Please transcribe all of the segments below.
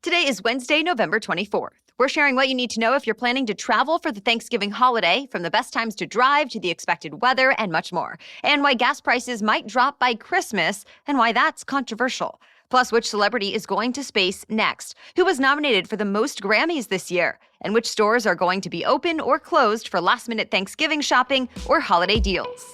Today is Wednesday, November 24th. We're sharing what you need to know if you're planning to travel for the Thanksgiving holiday, from the best times to drive to the expected weather and much more, and why gas prices might drop by Christmas and why that's controversial. Plus, which celebrity is going to space next, who was nominated for the most Grammys this year, and which stores are going to be open or closed for last-minute Thanksgiving shopping or holiday deals.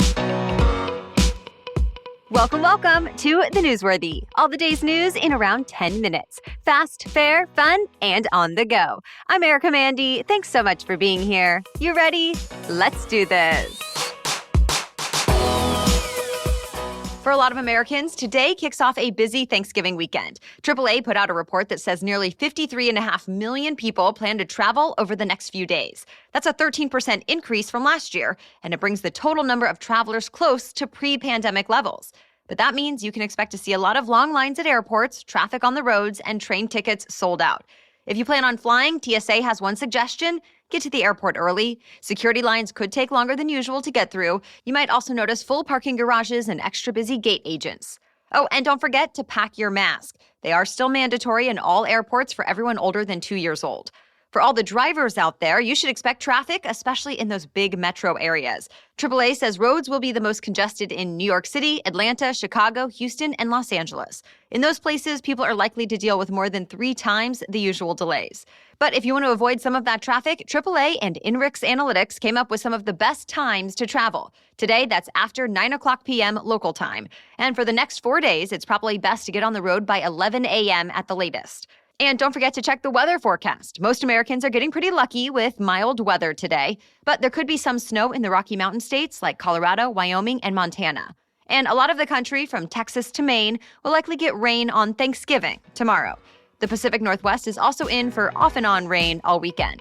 Welcome to The Newsworthy. All the day's news in around 10 minutes. Fast, fair, fun, and on the go. I'm Erica Mandy. Thanks so much for being here. You ready? Let's do this. For a lot of Americans, today kicks off a busy Thanksgiving weekend. AAA put out a report that says nearly 53.5 million people plan to travel over the next few days. That's a 13% increase from last year, and it brings the total number of travelers close to pre-pandemic levels. But that means you can expect to see a lot of long lines at airports, traffic on the roads, and train tickets sold out. If you plan on flying, TSA has one suggestion: get to the airport early. Security lines could take longer than usual to get through. You might also notice full parking garages and extra busy gate agents. Oh, and don't forget to pack your mask. They are still mandatory in all airports for everyone older than 2 years old. For all the drivers out there, you should expect traffic, especially in those big metro areas. AAA says roads will be the most congested in New York City, Atlanta, Chicago, Houston, and Los Angeles. In those places, people are likely to deal with more than 3 times the usual delays. But if you want to avoid some of that traffic, AAA and INRIX Analytics came up with some of the best times to travel. Today, that's after 9 o'clock p.m. local time. And for the next 4 days, it's probably best to get on the road by 11 a.m. at the latest. And don't forget to check the weather forecast. Most Americans are getting pretty lucky with mild weather today, but there could be some snow in the Rocky Mountain states like Colorado, Wyoming, and Montana. And a lot of the country, from Texas to Maine, will likely get rain on Thanksgiving tomorrow. The Pacific Northwest is also in for off-and-on rain all weekend.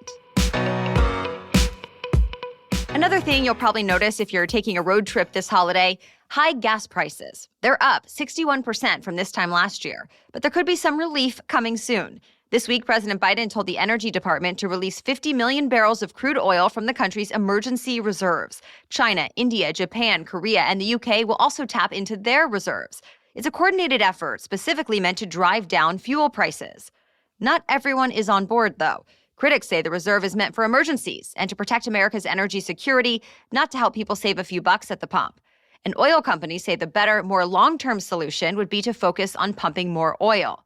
Another thing you'll probably notice if you're taking a road trip this holiday: high gas prices. They're up 61% from this time last year, but there could be some relief coming soon. This week, President Biden told the Energy Department to release 50 million barrels of crude oil from the country's emergency reserves. China, India, Japan, Korea, and the UK will also tap into their reserves. It's a coordinated effort specifically meant to drive down fuel prices. Not everyone is on board, though. Critics say the reserve is meant for emergencies and to protect America's energy security, not to help people save a few bucks at the pump. And oil companies say the better, more long-term solution would be to focus on pumping more oil.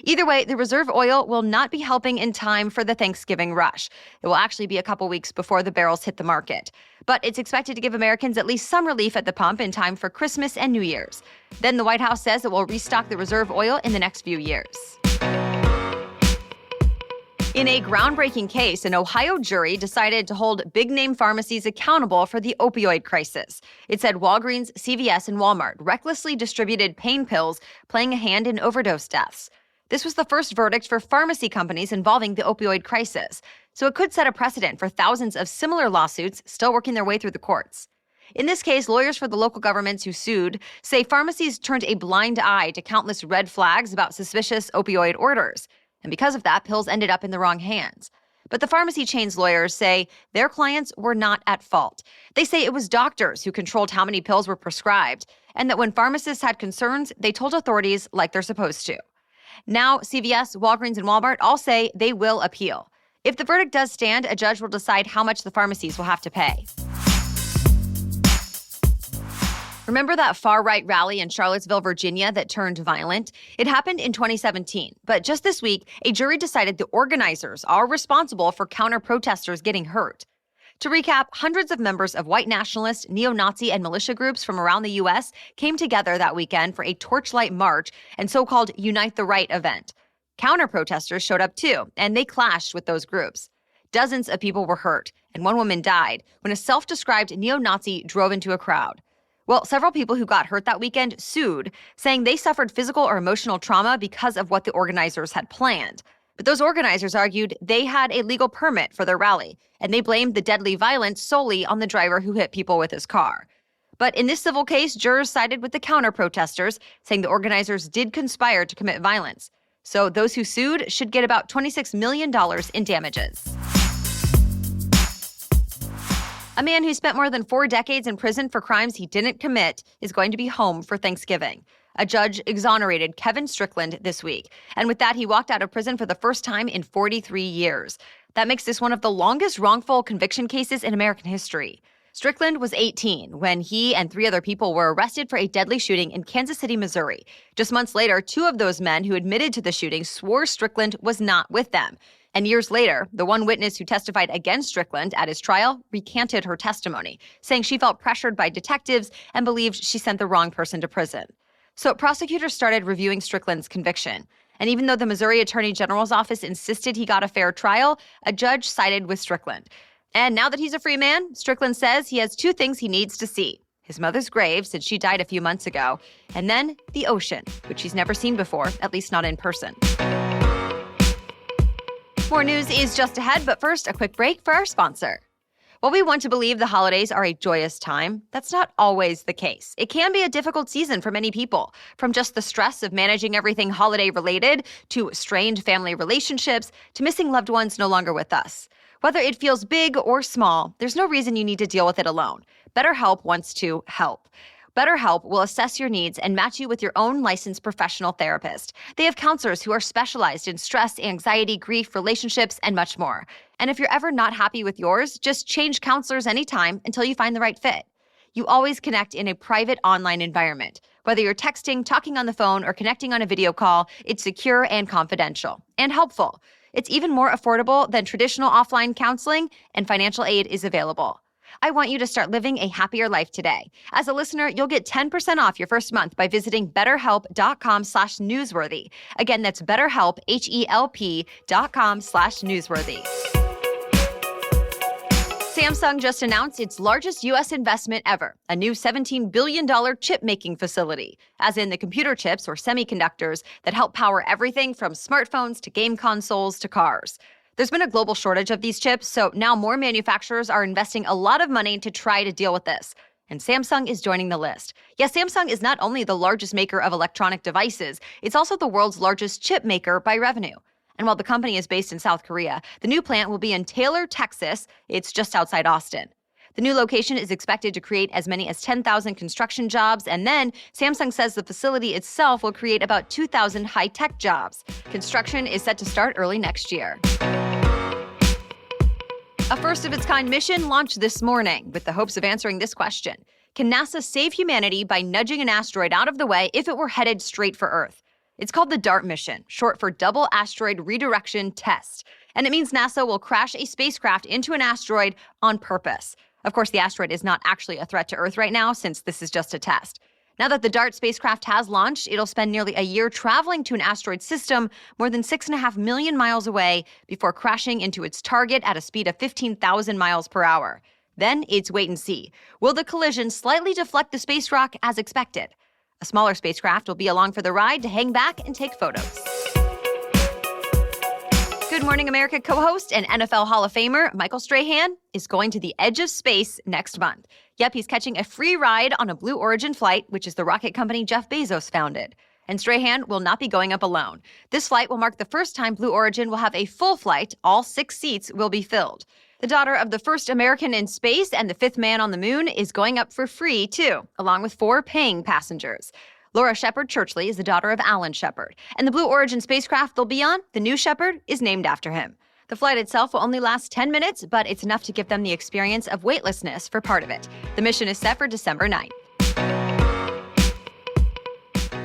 Either way, the reserve oil will not be helping in time for the Thanksgiving rush. It will actually be a couple weeks before the barrels hit the market. But it's expected to give Americans at least some relief at the pump in time for Christmas and New Year's. Then the White House says it will restock the reserve oil in the next few years. In a groundbreaking case, an Ohio jury decided to hold big-name pharmacies accountable for the opioid crisis. It said Walgreens, CVS, and Walmart recklessly distributed pain pills, playing a hand in overdose deaths. This was the first verdict for pharmacy companies involving the opioid crisis, so it could set a precedent for thousands of similar lawsuits still working their way through the courts. In this case, lawyers for the local governments who sued say pharmacies turned a blind eye to countless red flags about suspicious opioid orders. And because of that, pills ended up in the wrong hands. But the pharmacy chain's lawyers say their clients were not at fault. They say it was doctors who controlled how many pills were prescribed, and that when pharmacists had concerns, they told authorities like they're supposed to. Now, CVS, Walgreens, and Walmart all say they will appeal. If the verdict does stand, a judge will decide how much the pharmacies will have to pay. Remember that far-right rally in Charlottesville, Virginia that turned violent? It happened in 2017, but just this week, a jury decided the organizers are responsible for counter-protesters getting hurt. To recap, hundreds of members of white nationalist, neo-Nazi, and militia groups from around the U.S. came together that weekend for a torchlight march and so-called Unite the Right event. Counter-protesters showed up too, and they clashed with those groups. Dozens of people were hurt, and one woman died when a self-described neo-Nazi drove into a crowd. Well, several people who got hurt that weekend sued, saying they suffered physical or emotional trauma because of what the organizers had planned. But those organizers argued they had a legal permit for their rally, and they blamed the deadly violence solely on the driver who hit people with his car. But in this civil case, jurors sided with the counter-protesters, saying the organizers did conspire to commit violence. So those who sued should get about $26 million in damages. A man who spent more than 4 decades in prison for crimes he didn't commit is going to be home for Thanksgiving. A judge exonerated Kevin Strickland this week. And with that, he walked out of prison for the first time in 43 years. That makes this one of the longest wrongful conviction cases in American history. Strickland was 18 when he and 3 other people were arrested for a deadly shooting in Kansas City, Missouri. Just months later, 2 of those men who admitted to the shooting swore Strickland was not with them. And years later, the one witness who testified against Strickland at his trial recanted her testimony, saying she felt pressured by detectives and believed she sent the wrong person to prison. So prosecutors started reviewing Strickland's conviction. And even though the Missouri Attorney General's office insisted he got a fair trial, a judge sided with Strickland. And now that he's a free man, Strickland says he has 2 things he needs to see: his mother's grave, since she died a few months ago, and then the ocean, which he's never seen before, at least not in person. More news is just ahead, but first, a quick break for our sponsor. While we want to believe the holidays are a joyous time, that's not always the case. It can be a difficult season for many people, from just the stress of managing everything holiday-related, to strained family relationships, to missing loved ones no longer with us. Whether it feels big or small, there's no reason you need to deal with it alone. BetterHelp wants to help. BetterHelp will assess your needs and match you with your own licensed professional therapist. They have counselors who are specialized in stress, anxiety, grief, relationships, and much more. And if you're ever not happy with yours, just change counselors anytime until you find the right fit. You always connect in a private online environment. Whether you're texting, talking on the phone, or connecting on a video call, it's secure and confidential and helpful. It's even more affordable than traditional offline counseling, and financial aid is available. I want you to start living a happier life today. As a listener, you'll get 10% off your first month by visiting betterhelp.com/newsworthy. Again, that's betterhelp, HELP.com/newsworthy. Samsung just announced its largest U.S. investment ever, a new $17 billion chip-making facility, as in the computer chips or semiconductors that help power everything from smartphones to game consoles to cars. There's been a global shortage of these chips, so now more manufacturers are investing a lot of money to try to deal with this. And Samsung is joining the list. Yes, Samsung is not only the largest maker of electronic devices, it's also the world's largest chip maker by revenue. And while the company is based in South Korea, the new plant will be in Taylor, Texas. It's just outside Austin. The new location is expected to create as many as 10,000 construction jobs, and then Samsung says the facility itself will create about 2,000 high-tech jobs. Construction is set to start early next year. A first-of-its-kind mission launched this morning with the hopes of answering this question: can NASA save humanity by nudging an asteroid out of the way if it were headed straight for Earth? It's called the DART mission, short for Double Asteroid Redirection Test. And it means NASA will crash a spacecraft into an asteroid on purpose. Of course, the asteroid is not actually a threat to Earth right now, since this is just a test. Now that the DART spacecraft has launched, it'll spend nearly a year traveling to an asteroid system more than 6.5 million miles away before crashing into its target at a speed of 15,000 miles per hour. Then it's wait and see. Will the collision slightly deflect the space rock as expected? A smaller spacecraft will be along for the ride to hang back and take photos. Good Morning America co-host and NFL Hall of Famer Michael Strahan is going to the edge of space next month. Yep, he's catching a free ride on a Blue Origin flight, which is the rocket company Jeff Bezos founded. And Strahan will not be going up alone. This flight will mark the first time Blue Origin will have a full flight. All 6 seats will be filled. The daughter of the first American in space and the 5th man on the moon is going up for free, too, along with 4 paying passengers. Laura Shepard Churchley is the daughter of Alan Shepard, and the Blue Origin spacecraft they'll be on, the New Shepard, is named after him. The flight itself will only last 10 minutes, but it's enough to give them the experience of weightlessness for part of it. The mission is set for December 9th.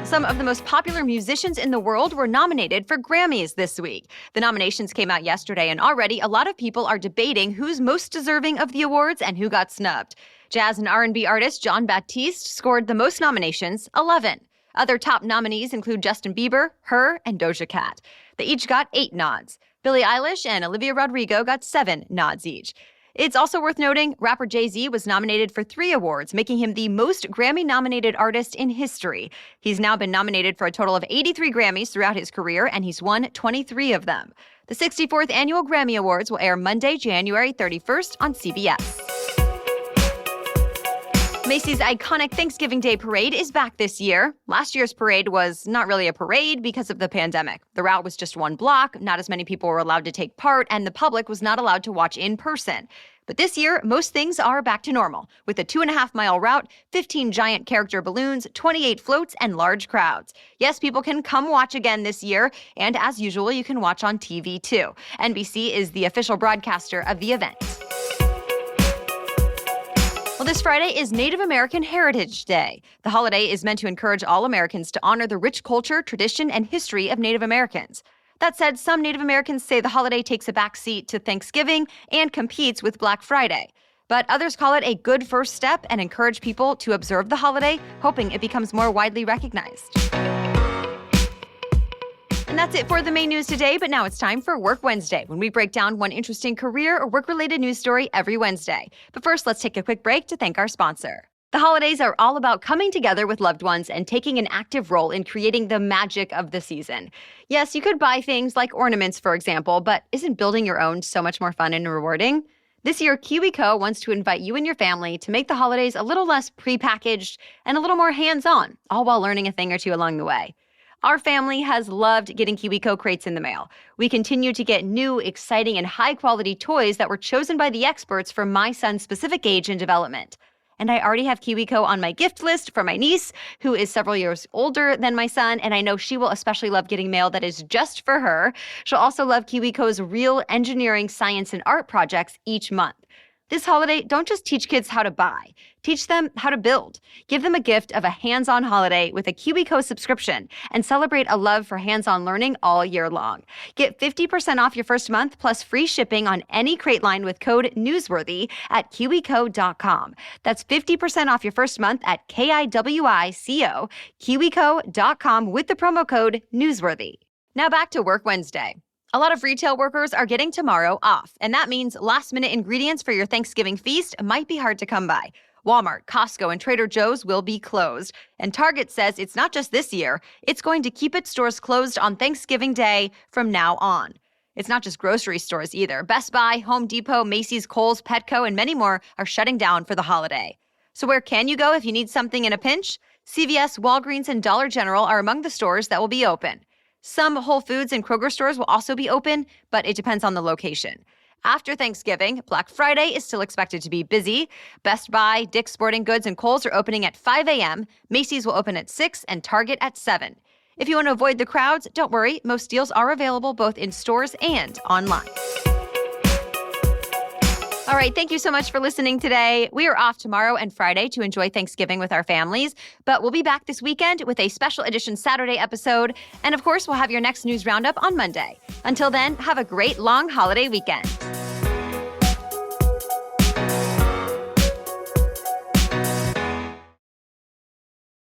Some of the most popular musicians in the world were nominated for Grammys this week. The nominations came out yesterday, and already a lot of people are debating who's most deserving of the awards and who got snubbed. Jazz and R&B artist Jon Batiste scored the most nominations, 11. Other top nominees include Justin Bieber, Her, and Doja Cat. They each got 8 nods. Billie Eilish and Olivia Rodrigo got 7 nods each. It's also worth noting rapper Jay-Z was nominated for 3 awards, making him the most Grammy-nominated artist in history. He's now been nominated for a total of 83 Grammys throughout his career, and he's won 23 of them. The 64th Annual Grammy Awards will air Monday, January 31st on CBS. Macys' iconic Thanksgiving Day parade is back this year. Last year's parade was not really a parade because of the pandemic. The route was just one block, not as many people were allowed to take part, and the public was not allowed to watch in person. But this year, most things are back to normal, with a 2.5-mile route, 15 giant character balloons, 28 floats, and large crowds. Yes, people can come watch again this year, and as usual, you can watch on TV too. NBC is the official broadcaster of the event. Well, this Friday is Native American Heritage Day. The holiday is meant to encourage all Americans to honor the rich culture, tradition, and history of Native Americans. That said, some Native Americans say the holiday takes a backseat to Thanksgiving and competes with Black Friday. But others call it a good first step and encourage people to observe the holiday, hoping it becomes more widely recognized. And that's it for the main news today, but now it's time for Work Wednesday, when we break down one interesting career or work-related news story every Wednesday. But first, let's take a quick break to thank our sponsor. The holidays are all about coming together with loved ones and taking an active role in creating the magic of the season. Yes, you could buy things like ornaments, for example, but isn't building your own so much more fun and rewarding? This year, KiwiCo wants to invite you and your family to make the holidays a little less prepackaged and a little more hands-on, all while learning a thing or two along the way. Our family has loved getting KiwiCo crates in the mail. We continue to get new, exciting, and high-quality toys that were chosen by the experts for my son's specific age and development. And I already have KiwiCo on my gift list for my niece, who is several years older than my son, and I know she will especially love getting mail that is just for her. She'll also love KiwiCo's real engineering, science, and art projects each month. This holiday, don't just teach kids how to buy. Teach them how to build. Give them a gift of a hands-on holiday with a KiwiCo subscription and celebrate a love for hands-on learning all year long. Get 50% off your first month plus free shipping on any crate line with code NEWSWORTHY at kiwico.com. That's 50% off your first month at KIWICO, kiwico.com with the promo code NEWSWORTHY. Now back to Work Wednesday. A lot of retail workers are getting tomorrow off, and that means last-minute ingredients for your Thanksgiving feast might be hard to come by. Walmart, Costco, and Trader Joe's will be closed, and Target says it's not just this year, it's going to keep its stores closed on Thanksgiving Day from now on. It's not just grocery stores either. Best Buy, Home Depot, Macys, Kohl's, Petco, and many more are shutting down for the holiday. So where can you go if you need something in a pinch? CVS, Walgreens, and Dollar General are among the stores that will be open. Some Whole Foods and Kroger stores will also be open, but it depends on the location. After Thanksgiving, Black Friday is still expected to be busy. Best Buy, Dick's Sporting Goods, and Kohl's are opening at 5 a.m., Macys will open at 6, and Target at 7. If you want to avoid the crowds, don't worry, most deals are available both in stores and online. All right, thank you so much for listening today. We are off tomorrow and Friday to enjoy Thanksgiving with our families, but we'll be back this weekend with a special edition Saturday episode. And of course, we'll have your next news roundup on Monday. Until then, have a great long holiday weekend.